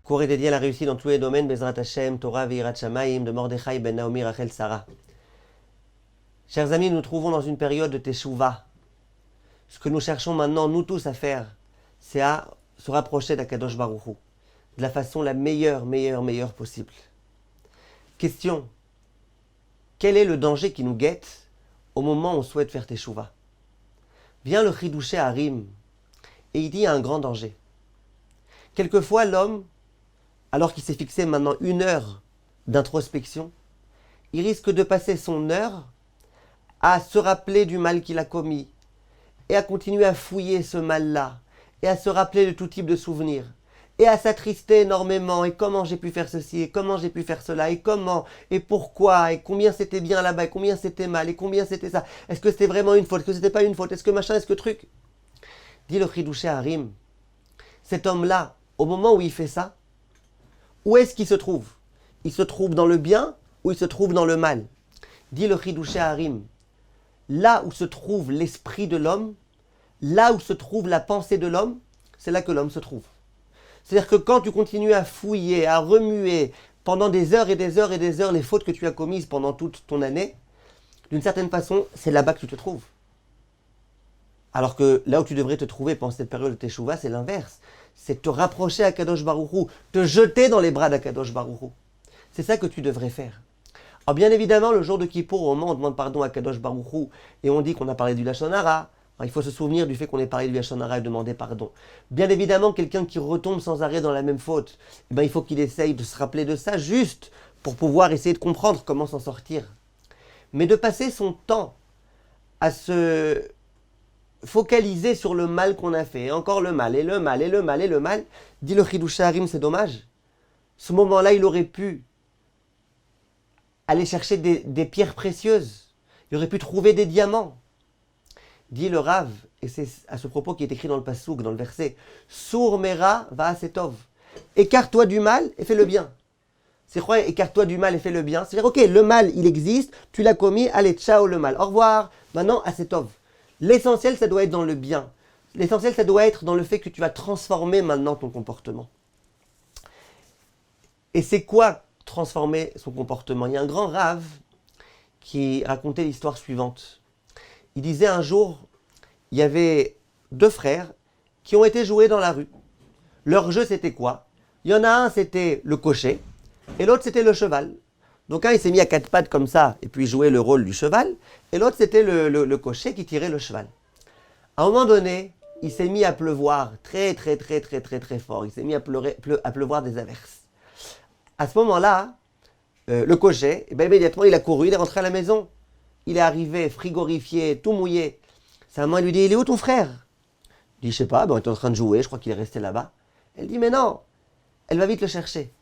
Cours et dédié à la réussite dans tous les domaines, Bezrat Hashem, Torah, Veirat Shamayim, de Mordechai ben Naomi, Rachel, Sarah. Chers amis, nous nous trouvons dans une période de Teshuvah. Ce que nous cherchons maintenant, nous tous, à faire, c'est à se rapprocher d'Akadosh Baruch Hu, de la façon la meilleure possible. Question, quel est le danger qui nous guette au moment où on souhaite faire Teshuvah? Vient le Chidouché Harim, et il dit il y a un grand danger. Quelquefois, l'homme, alors qu'il s'est fixé maintenant 1 heure d'introspection, il risque de passer son heure à se rappeler du mal qu'il a commis, et à continuer à fouiller ce mal-là, et à se rappeler de tout type de souvenirs, et à s'attrister énormément, et comment j'ai pu faire ceci, et comment j'ai pu faire cela, et comment, et pourquoi, et combien c'était bien là-bas, et combien c'était mal, et combien c'était ça, est-ce que c'était vraiment une faute, est-ce que c'était pas une faute, est-ce que machin, est-ce que truc. Dit le Chidouché Harim, cet homme-là, au moment où il fait ça, où est-ce qu'il se trouve? Il se trouve dans le bien ou il se trouve dans le mal? Dit le Chidouché Harim, là où se trouve l'esprit de l'homme, là où se trouve la pensée de l'homme, c'est là que l'homme se trouve. C'est-à-dire que quand tu continues à fouiller, à remuer pendant des heures et des heures et des heures les fautes que tu as commises pendant toute ton année, d'une certaine façon, c'est là-bas que tu te trouves. Alors que là où tu devrais te trouver pendant cette période de Teshuvah, c'est l'inverse. C'est te rapprocher à Kadosh Baruch Hu, te jeter dans les bras d'Akadosh Baruch Hu. C'est ça que tu devrais faire. Alors bien évidemment, le jour de Kippour, au moment où on demande pardon à Kadosh Baruch Hu, et on dit qu'on a parlé du Lashon Hara, il faut se souvenir du fait qu'on ait parlé du Lashon Hara et demander pardon. Bien évidemment, quelqu'un qui retombe sans arrêt dans la même faute, il faut qu'il essaye de se rappeler de ça juste pour pouvoir essayer de comprendre comment s'en sortir. Mais de passer son temps à se focaliser sur le mal qu'on a fait, et encore le mal, et le mal, et le mal, et le mal, dit le Chidouché Harim, c'est dommage. Ce moment-là, il aurait pu aller chercher des pierres précieuses, il aurait pu trouver des diamants. Dit le Rav, et c'est à ce propos qui est écrit dans le Passouk, dans le verset, Sour mera va asetov. Écarte-toi du mal et fais le bien. C'est quoi, écarte-toi du mal et fais le bien? C'est-à-dire, ok, le mal, il existe, tu l'as commis, allez, ciao le mal, au revoir, maintenant, asetov. L'essentiel, ça doit être dans le bien. L'essentiel, ça doit être dans le fait que tu vas transformer maintenant ton comportement. Et c'est quoi transformer son comportement? Il y a un grand Rav qui racontait l'histoire suivante. Il disait un jour, il y avait 2 frères qui ont été joués dans la rue. Leur jeu, c'était quoi? Il y en a un, c'était le cocher, et l'autre, c'était le cheval. Donc un, il s'est mis à 4 pattes comme ça, et puis jouait le rôle du cheval, et l'autre, c'était le cocher qui tirait le cheval. À un moment donné, il s'est mis à pleuvoir très fort. Il s'est mis à pleuvoir des averses. À ce moment-là, le cocher, immédiatement, il a couru, il est rentré à la maison. Il est arrivé frigorifié, tout mouillé. Sa maman lui dit, il est où ton frère? Il dit, je sais pas, il était en train de jouer, je crois qu'il est resté là-bas. Elle dit, mais non, elle va vite le chercher.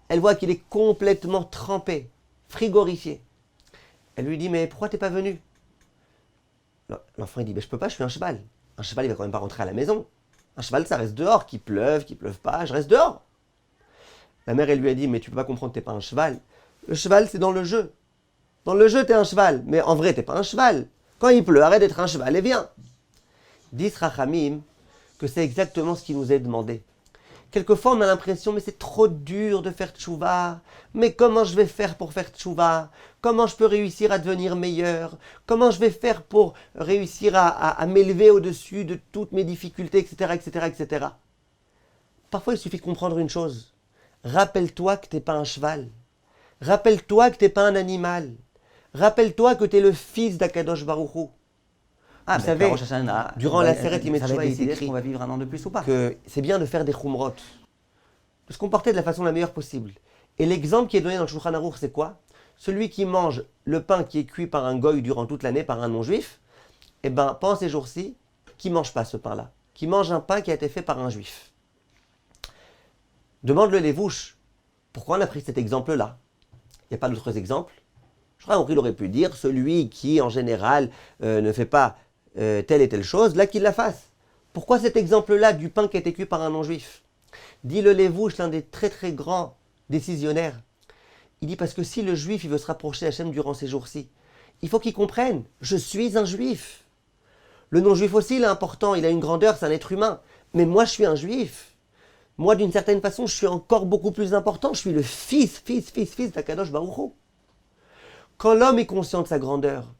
Elle voit qu'il est complètement trempé, frigorifié. Elle lui dit, mais pourquoi t'es pas venu? L'enfant il dit, je peux pas, je suis un cheval. Un cheval, il va quand même pas rentrer à la maison. Un cheval, ça reste dehors, qu'il pleuve pas, je reste dehors. La mère, elle lui a dit, mais tu peux pas comprendre, t'es pas un cheval. Le cheval, c'est dans le jeu. Dans le jeu, t'es un cheval, mais en vrai, t'es pas un cheval. Quand il pleut, arrête d'être un cheval et viens. Disent Rachamim que c'est exactement ce qui nous est demandé. Quelquefois, on a l'impression, mais c'est trop dur de faire tchouva. Mais comment je vais faire pour faire tchouva? Comment je peux réussir à devenir meilleur? Comment je vais faire pour réussir à m'élever au-dessus de toutes mes difficultés, etc. Parfois, il suffit de comprendre une chose. Rappelle-toi que t'es pas un cheval. Rappelle-toi que t'es pas un animal. Rappelle-toi que tu es le fils d'Akadosh Baruch Hu. Vous savez, durant la Seret Yimetshuva, il est écrit qu'on va vivre un an de plus ou pas. que c'est bien de faire des chumrot, de se comporter de la façon la meilleure possible. Et l'exemple qui est donné dans le Shulchan Aruch, c'est quoi? Celui qui mange le pain qui est cuit par un goy durant toute l'année, par un non-juif, pendant ces jours-ci, qui ne mange pas ce pain-là, qui mange un pain qui a été fait par un juif. Demande le Lévouche, pourquoi on a pris cet exemple-là? Il n'y a pas d'autres exemples? Je crois qu'il aurait pu dire celui qui, en général, ne fait pas telle et telle chose, là qu'il la fasse. Pourquoi cet exemple-là du pain qui a été cuit par un non-juif? Dit le Lévouche, l'un des très grands décisionnaires. Il dit parce que si le juif il veut se rapprocher d'Hachem durant ces jours-ci, il faut qu'il comprenne, je suis un juif. Le non-juif aussi, il est important, il a une grandeur, c'est un être humain. Mais moi, je suis un juif. Moi, d'une certaine façon, je suis encore beaucoup plus important. Je suis le fils d'Akadosh Baruch Hu. Quand l'homme est conscient de sa grandeur,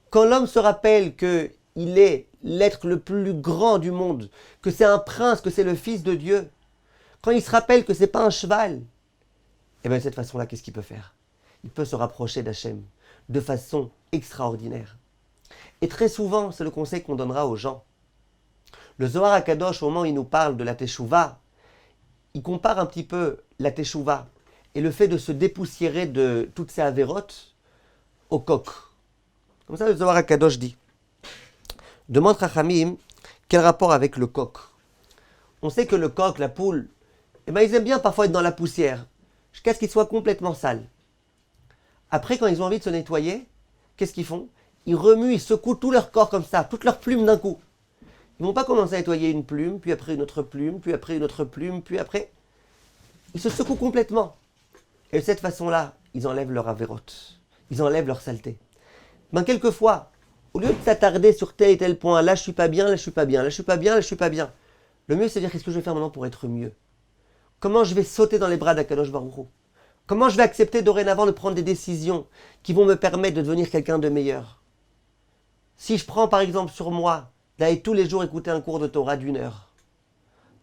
quand l'homme se rappelle qu'il est l'être le plus grand du monde, que c'est un prince, que c'est le fils de Dieu, quand il se rappelle que c'est pas un cheval, et bien de cette façon-là, qu'est-ce qu'il peut faire? Il peut se rapprocher d'Hachem de façon extraordinaire. Et très souvent, c'est le conseil qu'on donnera aux gens. Le Zohar HaKadosh, au moment où il nous parle de la Teshuvah, il compare un petit peu la Teshuvah et le fait de se dépoussiérer de toutes ces avérotes au coq. Comme ça, le Zohar HaKadosh dit. Demande Chachamim, quel rapport avec le coq? On sait que le coq, la poule, eh ben, ils aiment bien parfois être dans la poussière, jusqu'à ce qu'ils soient complètement sales. Après, quand ils ont envie de se nettoyer, qu'est-ce qu'ils font? Ils remuent, ils secouent tout leur corps comme ça, toutes leurs plumes d'un coup. Ils ne vont pas commencer à nettoyer une plume, puis après une autre plume, puis après une autre plume, puis après... Ils se secouent complètement. Et de cette façon-là, ils enlèvent leur avérote. Ils enlèvent leur saleté. Ben, quelquefois, au lieu de s'attarder sur tel et tel point, là je suis pas bien, là je suis pas bien, là je suis pas bien, là je suis pas bien, le mieux c'est de dire qu'est-ce que je vais faire maintenant pour être mieux? Comment je vais sauter dans les bras d'Akadosh Baruch Hu? Comment je vais accepter dorénavant de prendre des décisions qui vont me permettre de devenir quelqu'un de meilleur? Si je prends par exemple sur moi d'aller tous les jours écouter un cours de Torah d'1 heure,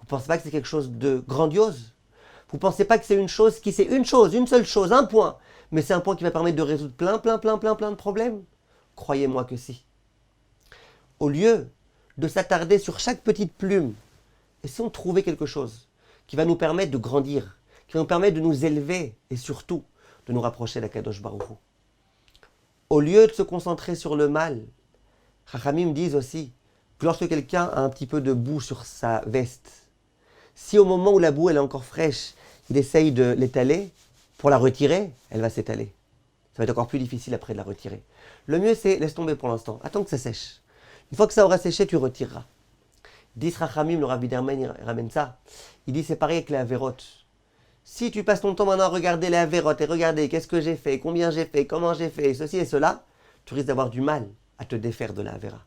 vous ne pensez pas que c'est quelque chose de grandiose? Vous ne pensez pas que c'est une chose qui c'est une seule chose, un point, mais c'est un point qui va permettre de résoudre plein de problèmes? Croyez-moi que si. Au lieu de s'attarder sur chaque petite plume, essayons de trouver quelque chose qui va nous permettre de grandir, qui va nous permettre de nous élever et surtout de nous rapprocher d'Akadosh Baruch Hu. Au lieu de se concentrer sur le mal, Chachamim disent aussi que lorsque quelqu'un a un petit peu de boue sur sa veste, si au moment où la boue elle est encore fraîche, il essaye de l'étaler, pour la retirer, elle va s'étaler. Ça va être encore plus difficile après de la retirer. Le mieux c'est, laisse tomber pour l'instant, attends que ça sèche. Une fois que ça aura séché, tu retireras. Dit Rachamim, le Rabbi Dermen, il ramène ça. Il dit c'est pareil avec les avérotes. Si tu passes ton temps maintenant à regarder les avérotes et regarder qu'est-ce que j'ai fait, combien j'ai fait, comment j'ai fait, ceci et cela, tu risques d'avoir du mal à te défaire de la avéra.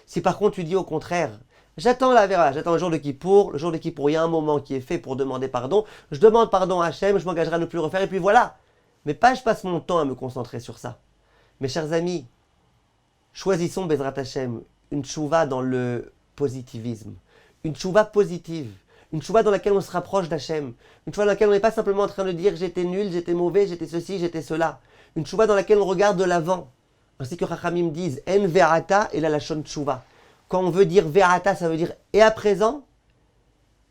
Si par contre tu dis au contraire, j'attends la avéra, j'attends le jour de Kippour, il y a un moment qui est fait pour demander pardon, je demande pardon à Hachem, je m'engagerai à ne plus le refaire et puis voilà. Mais pas je passe mon temps à me concentrer sur ça. Mes chers amis, choisissons Bezrat Hachem une tchouva dans le positivisme, une tchouva positive, une tchouva dans laquelle on se rapproche d'Hachem, une tchouva dans laquelle on n'est pas simplement en train de dire j'étais nul, j'étais mauvais, j'étais ceci, j'étais cela, une tchouva dans laquelle on regarde de l'avant, ainsi que Chachamim disent en ve'ata et la lachon tchouva. Quand on veut dire ve'ata, ça veut dire et à présent,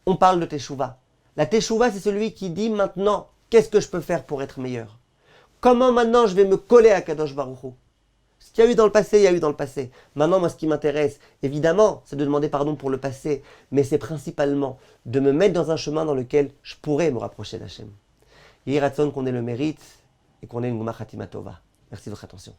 on parle de teshuva. La teshuva, c'est celui qui dit maintenant, qu'est-ce que je peux faire pour être meilleur? Comment maintenant je vais me coller à Kadosh Baruch Hu? Ce qu'il y a eu dans le passé, il y a eu dans le passé. Maintenant, moi, ce qui m'intéresse, évidemment, c'est de demander pardon pour le passé, mais c'est principalement de me mettre dans un chemin dans lequel je pourrais me rapprocher d'Hachem. Yehi Ratzon qu'on ait le mérite et qu'on ait une Gmar Khatima Tova. Merci de votre attention.